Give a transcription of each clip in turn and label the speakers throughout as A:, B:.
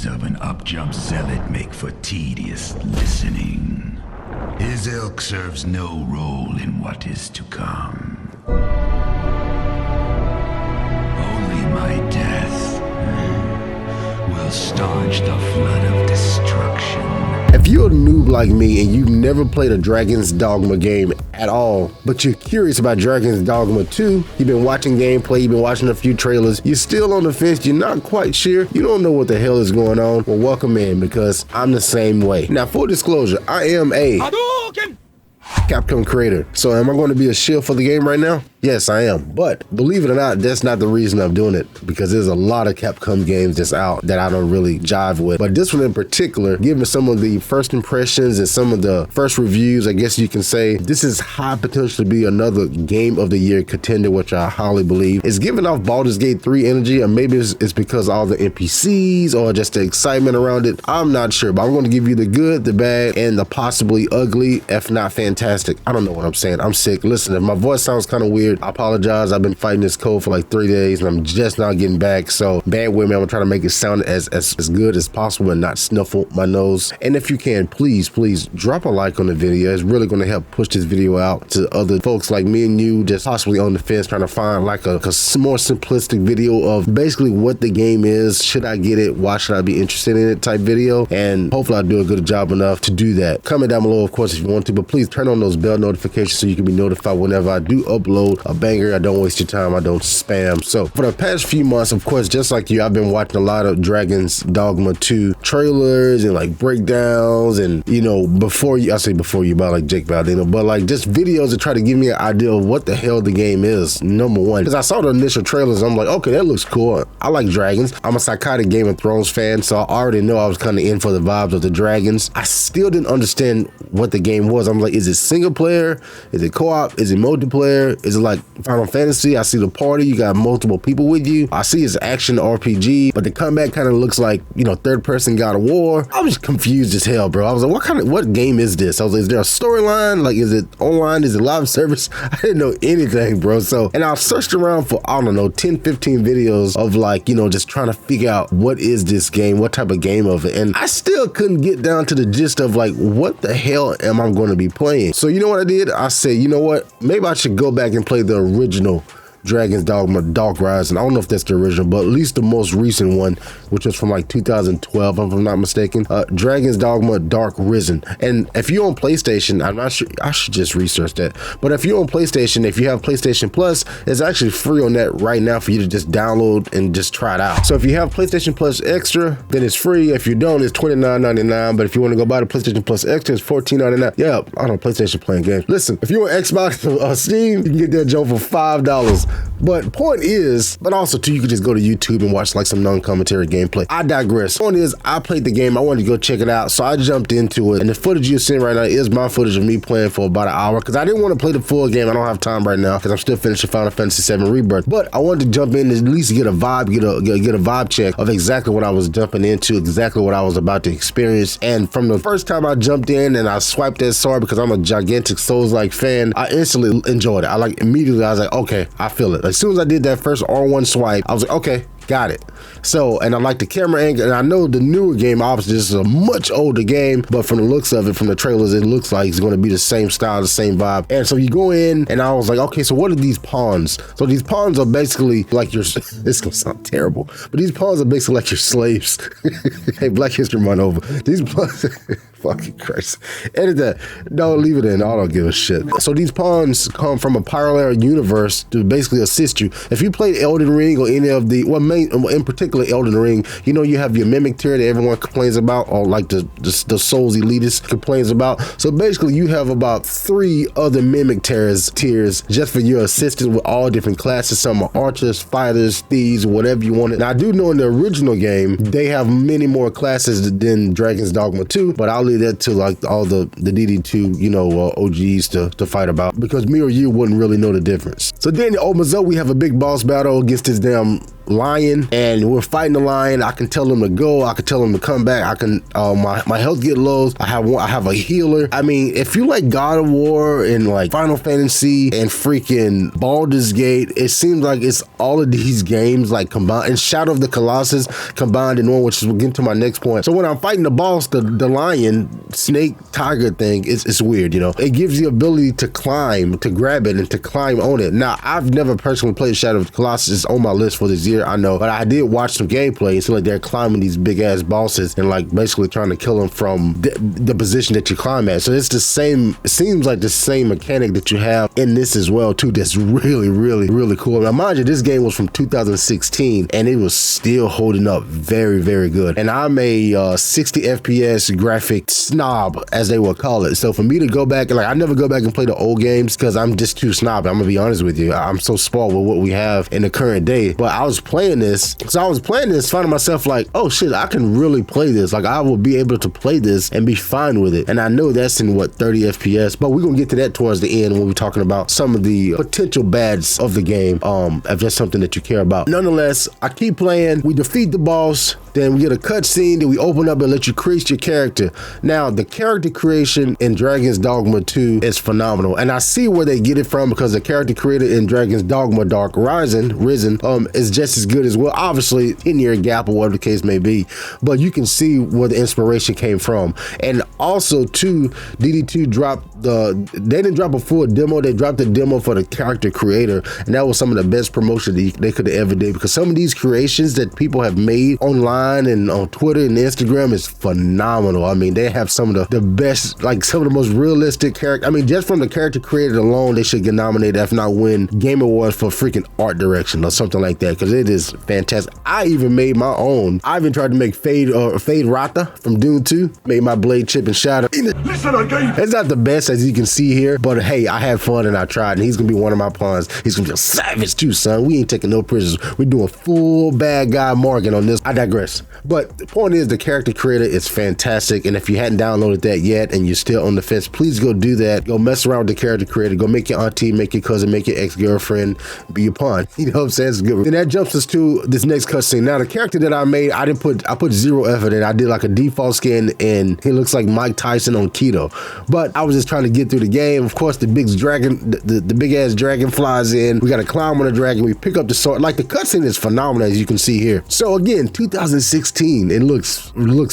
A: words of an up-jump zealot make for tedious listening. His ilk serves no role in what is to come. Only my death will staunch the flood of destruction.
B: If you're a noob like me and you've never played a Dragons Dogma game at all, but you're curious about Dragons Dogma 2, you've been watching gameplay, you've been watching a few trailers, you're still on the fence, you're not quite sure, you don't know what the hell is going on, well, welcome in, because I'm the same way. Now, full disclosure, I am a Capcom creator, so am I going to be a shield for the game right now? Yes, I am. But believe it or not, that's not the reason I'm doing it, because there's a lot of Capcom games that's out that I don't really jive with. But this one in particular, given some of the first impressions and some of the first reviews, I guess you can say, this is high potential to be another Game of the Year contender, which I highly believe. It's giving off Baldur's Gate 3 energy, or maybe it's because of all the NPCs or just the excitement around it. I'm not sure, but I'm going to give you the good, the bad, and the possibly ugly, if not fantastic. I don't know what I'm saying. I'm sick. Listen, if my voice sounds kind of weird, I apologize. I've been fighting this cold for like 3 days and I'm just not getting back. So bear with me. I'm gonna try to make it sound as good as possible and not snuffle my nose. And if you can, please drop a like on the video. It's really gonna help push this video out to other folks like me and you, just possibly on the fence, trying to find like a more simplistic video of basically what the game is. Should I get it? Why should I be interested in it type video? And hopefully I'll do a good job enough to do that. Comment down below, of course, if you want to, but please turn on those bell notifications so you can be notified whenever I do upload a banger. I don't waste your time. I don't spam. So for the past few months, of course, just like you, I've been watching a lot of Dragons Dogma 2 trailers and like breakdowns, and you know, I say before you, about like Jake Valdino, but like just videos to try to give me an idea of what the hell the game is, number one. Because I saw the initial trailers, I'm like, okay, that looks cool. I like dragons. I'm a psychotic Game of Thrones fan, so I already know I was kind of in for the vibes of the dragons. I still didn't understand what the game was. I'm like, is it single player? Is it co-op? Is it multiplayer? Is it like Final Fantasy? I see the party, you got multiple people with you. I see it's action RPG, but the combat kind of looks like, you know, third person God of War. I was confused as hell, bro. I was like, what game is this? I was like, is there a storyline? Like, is it online? Is it live service? I didn't know anything, bro. So, and I searched around for, I don't know, 10, 15 videos of like, you know, just trying to figure out what is this game? What type of game of it? And I still couldn't get down to the gist of like, what the hell am I going to be playing? So you know what I did? I said, you know what? Maybe I should go back and play the original Dragons Dogma Dark Rising. I don't know if that's the original, but at least the most recent one, which was from like 2012, if I'm not mistaken. Dragons Dogma Dark Risen. And if you're on PlayStation, I'm not sure, I should just research that. But if you're on PlayStation, if you have PlayStation Plus, it's actually free on that right now for you to just download and just try it out. So if you have PlayStation Plus Extra, then it's free. If you don't, it's $29.99. But if you want to go buy the PlayStation Plus Extra, it's $14.99. Yeah, I don't know, PlayStation playing games. Listen, if you're on Xbox or Steam, you can get that joke for $5. But point is, but also too, you could just go to YouTube and watch like some non-commentary gameplay. I digress. Point is, I played the game. I wanted to go check it out, so I jumped into it. And the footage you're seeing right now is my footage of me playing for about an hour, because I didn't want to play the full game. I don't have time right now because I'm still finishing Final Fantasy VII Rebirth. But I wanted to jump in and at least get a vibe, get a vibe check of exactly what I was jumping into, exactly what I was about to experience. And from the first time I jumped in and I swiped that sword, because I'm a gigantic Souls-like fan, I instantly enjoyed it. I like immediately, I was like, okay, I feel it. As soon as I did that first R1 swipe, I was like, okay, got it. So, and I like the camera angle, and I know the newer game, obviously this is a much older game, but from the looks of it, from the trailers, it looks like it's going to be the same style, the same vibe. And so you go in, and I was like, okay, so what are these pawns? So these pawns are basically like your, this gonna sound terrible, but these pawns are basically like your slaves. Hey, Black History Month over. These pawns, fucking Christ. Edit that. No, leave it in. I don't give a shit. So these pawns come from a parallel universe to basically assist you. If you played Elden Ring or any of the, well, in particular Elden Ring, you know, you have your mimic tier that everyone complains about, or like the Souls elitist complains about. So basically you have about 3 other mimic tiers just for your assistance with all different classes. Some are archers, fighters, thieves, whatever you want. Now I do know in the original game they have many more classes than Dragons Dogma 2, but I'll leave that to like all the DD2, you know, OGs to fight about, because me or you wouldn't really know the difference. So then it opens up, we have a big boss battle against this damn lion, and we're fighting the lion. I can tell him to go. I can tell him to come back. I can my health get low. I have a healer. I mean, if you like God of War and like Final Fantasy and freaking Baldur's Gate, it seems like it's all of these games like combined, and Shadow of the Colossus combined in one, which is, we'll get to my next point. So when I'm fighting the boss, the lion, snake, tiger thing, it's weird, you know. It gives the ability to climb, to grab it and to climb on it. Now, I've never personally played Shadow of the Colossus. It's on my list for this year, I know, but I did watch some gameplay. It's like they're climbing these big ass bosses and like basically trying to kill them from the position that you climb at. So it's the same, it seems like the same mechanic that you have in this as well too. That's really cool. Now mind you, this game was from 2016 and it was still holding up very good. And I'm a 60 FPS graphic snob, as they would call it. So for me to go back and like, I never go back and play the old games because I'm just too snob. I'm gonna be honest with you. I'm so spoiled with what we have in the current day. But I was playing this, finding myself like, oh shit, I can really play this. Like I will be able to play this and be fine with it. And I know that's in what, 30 FPS, but we're gonna get to that towards the end when we're talking about some of the potential bads of the game, if that's something that you care about. Nonetheless, I keep playing, we defeat the boss, then we get a cutscene, then we open up and let you create your character. Now, the character creation in Dragons Dogma 2 is phenomenal, and I see where they get it from because the character created in Dragons Dogma Dark Risen is just as good as well. Obviously, 10-year gap or whatever the case may be, but you can see where the inspiration came from. And also, too, DD2 they didn't drop a full demo, they dropped a demo for the character creator, and that was some of the best promotion they could have ever did, because some of these creations that people have made online and on Twitter and Instagram is phenomenal. I mean, they have some of the best, like some of the most realistic character. I mean, just from the character created alone, they should get nominated, if not win, Game Awards for freaking art direction or something like that, because it is fantastic. I even made my own. I even tried to make Fade Rata from Dune 2, made my blade chip and shatter.
A: Listen again.
B: It's not the best, as you can see here, but hey, I had fun and I tried, and he's gonna be one of my pawns. He's gonna be a savage too, son. We ain't taking no prisoners. We're doing full bad guy Morgan on this. I digress. But the point is, the character creator is fantastic, and if you hadn't downloaded that yet and you're still on the fence, please go do that. Go mess around with the character creator. Go make your auntie, make your cousin, make your ex-girlfriend be your pawn. You know what I'm saying? It's good. Then that jumps us to this next cutscene. Now, the character that I made, I put zero effort in. I did like a default skin, and he looks like Mike Tyson on keto. But I was just trying to get through the game. Of course, the big dragon, the big ass dragon flies in. We got to climb on the dragon. We pick up the sword. Like, the cutscene is phenomenal, as you can see here. So again, 2016. It looks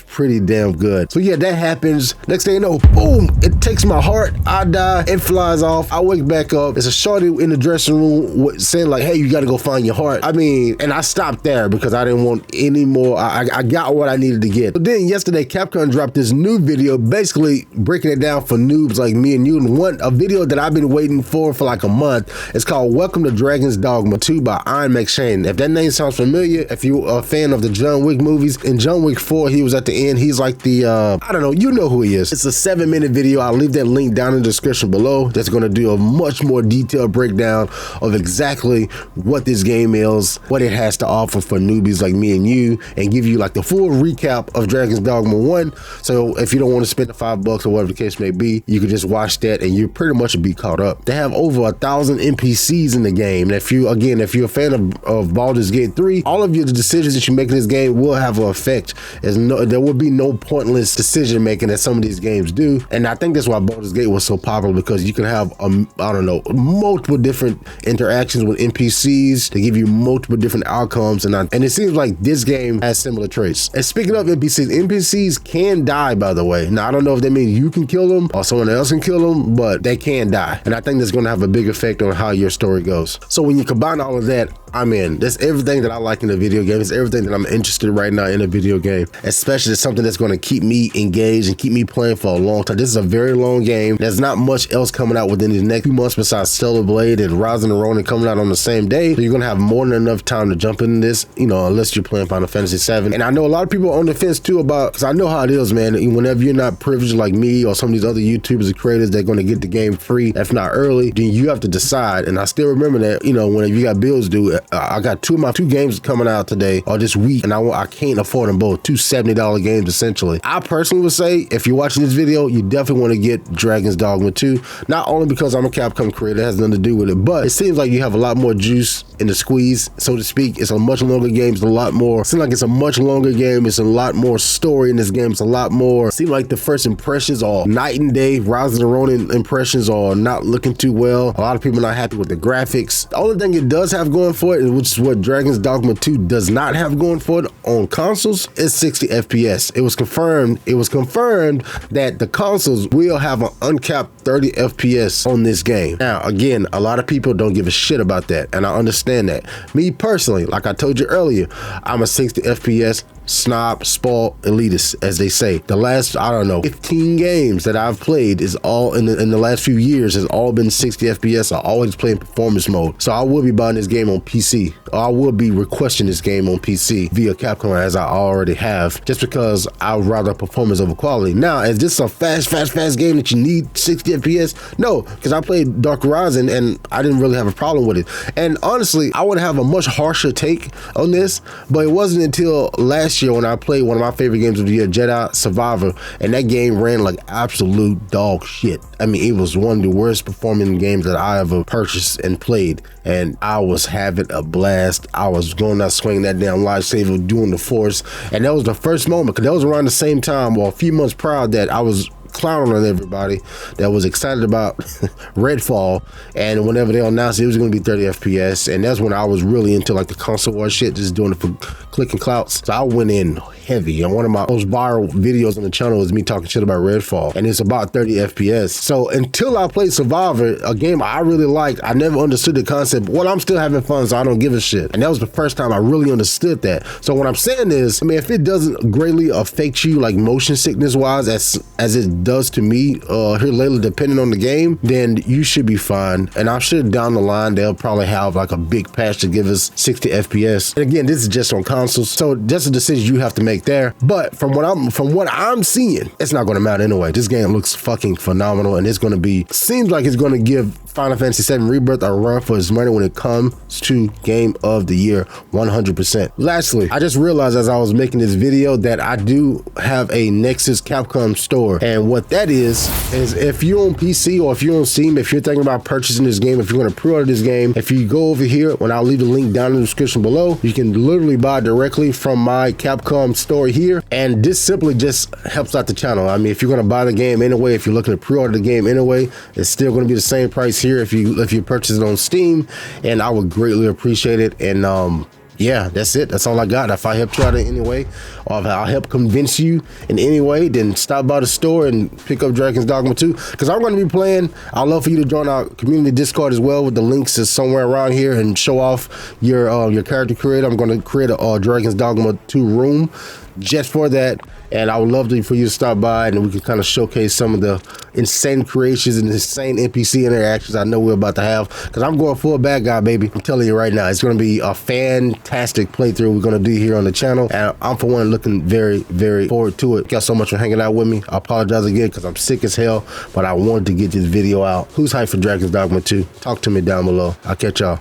B: pretty damn good. So yeah, that happens. Next thing you know, boom! It takes my heart. I die. It flies off. I wake back up. It's a shorty in the dressing room saying like, "Hey, you got to go find your heart." I mean, and I stopped there because I didn't want any more. I got what I needed to get. But then yesterday, Capcom dropped this new video, basically breaking it down for noobs like me and you. And a video that I've been waiting for like a month. It's called "Welcome to Dragons Dogma 2" by Ian McShane. If that name sounds familiar, if you're a fan of the John Wick movies, in John Wick 4, he was at the end. He's like the, I don't know, you know who he is. It's a 7-minute video. I'll leave that link down in the description below. That's going to do a much more detailed breakdown of exactly what this game is, what it has to offer for newbies like me and you, and give you like the full recap of Dragons Dogma 1. So if you don't want to spend the $5 or whatever the case may be, you can just watch that and you pretty much be caught up. They have over 1,000 NPCs in the game. And if you're a fan of Baldur's Gate 3, all of your decisions that you make in this game will have an effect. There will be no pointless decision making that some of these games do, and I think that's why Baldur's Gate was so popular, because you can have I don't know, multiple different interactions with NPCs to give you multiple different outcomes, and it seems like this game has similar traits. And speaking of NPCs can die, by the way. Now I don't know if that means you can kill them or someone else can kill them, but they can die, and I think that's going to have a big effect on how your story goes. So when you combine all of that, I'm in. That's everything that I like in a video game. It's everything that I'm interested in right now in a video game, especially something that's going to keep me engaged and keep me playing for a long time. This is a very long game. There's not much else coming out within the next few months besides Stellar Blade and Rising and Ronin coming out on the same day. So you're going to have more than enough time to jump into this, you know, unless you're playing Final Fantasy 7. And I know a lot of people are on the fence too about, because I know how it is, man. Whenever you're not privileged like me or some of these other YouTubers and creators, they're going to get the game free, if not early, then you have to decide. And I still remember that, you know, whenever you got bills due, I got two games coming out today or this week, and I can't afford them both. Two $70 games essentially. I personally would say if you're watching this video, you definitely want to get Dragons Dogma 2. Not only because I'm a Capcom creator, it has nothing to do with it, but it seems like you have a lot more juice in the squeeze, so to speak. It's a much longer game. It's a lot more. Seems like it's a much longer game. It's a lot more story in this game. It's a lot more. Seems like the first impressions are night and day. Rise of the Ronin impressions are not looking too well. A lot of people are not happy with the graphics. The only thing it does have going for it, which is what Dragons Dogma 2 does not have going for it on consoles, is 60 FPS. It was confirmed that the consoles will have an uncapped 30 FPS on this game. Now, again, a lot of people don't give a shit about that, and I understand that. Me personally, like I told you earlier, I'm a 60 FPS snob, spoiled elitist, as they say. The last, I don't know, 15 games that I've played is all in the last few years has all been 60 FPS. I always play in performance mode. So I will be buying this game on PC. I will be requesting this game on PC via Capcom, as I already have, just because I would rather performance over quality. Now, is this a fast game that you need 60 FPS? No, because I played Dark Horizon and I didn't really have a problem with it. And honestly, I would have a much harsher take on this, but it wasn't until last year when I played one of my favorite games of the year, Jedi Survivor, and that game ran like absolute dog shit. I mean, it was one of the worst performing games that I ever purchased and played, and I was having a blast. I was going out swinging that damn lightsaber, doing the Force, and that was the first moment, because that was around the same time, or a few months prior, that I was clowning on everybody that was excited about Redfall, and whenever they announced it was going to be 30 FPS, and that's when I was really into like the console war shit, just doing it for clicking clouts. So I went in heavy, and one of my most viral videos on the channel is me talking shit about Redfall, and it's about 30 FPS. So until I played Survivor, a game I really liked, I never understood the concept. Well, I'm still having fun, so I don't give a shit, and that was the first time I really understood that. So what I'm saying is, I mean, if it doesn't greatly affect you like motion sickness wise as it does to me here lately, depending on the game, then you should be fine. And I'm sure down the line they'll probably have like a big patch to give us 60 FPS. And again, this is just on consoles, so that's a decision you have to make there. But from what I'm seeing, it's not going to matter anyway. This game looks fucking phenomenal, and it's going to seems like it's going to give Final Fantasy VII Rebirth a run for its money when it comes to Game of the Year, 100%. Lastly, I just realized as I was making this video that I do have a Nexus Capcom store, and what that is if you're on PC or if you're on Steam, if you're thinking about purchasing this game, if you're going to pre-order this game, if you go over here, when I'll leave the link down in the description below, you can literally buy directly from my Capcom store here, and this simply just helps out the channel. I mean, if you're going to buy the game anyway, if you're looking to pre-order the game anyway, it's still going to be the same price here if you purchase it on Steam, and I would greatly appreciate it. And yeah, that's it. That's all I got. If I helped you out in any way, or if I'll help convince you in any way, then stop by the store and pick up Dragons Dogma 2, because I'm going to be playing. I'd love for you to join our community Discord as well, with the links is somewhere around here, and show off your character creator. I'm going to create a Dragons Dogma 2 room just for that, and I would love for you to stop by, and we can kind of showcase some of the insane creations and insane NPC interactions I know we're about to have, because I'm going full bad guy, baby. I'm telling you right now, it's going to be a fantastic playthrough we're going to do here on the channel, and I'm for one looking very, very forward to it. Thank y'all so much for hanging out with me. I apologize again because I'm sick as hell, but I wanted to get this video out. Who's hyped for Dragons Dogma 2? Talk to me down below. I'll catch y'all.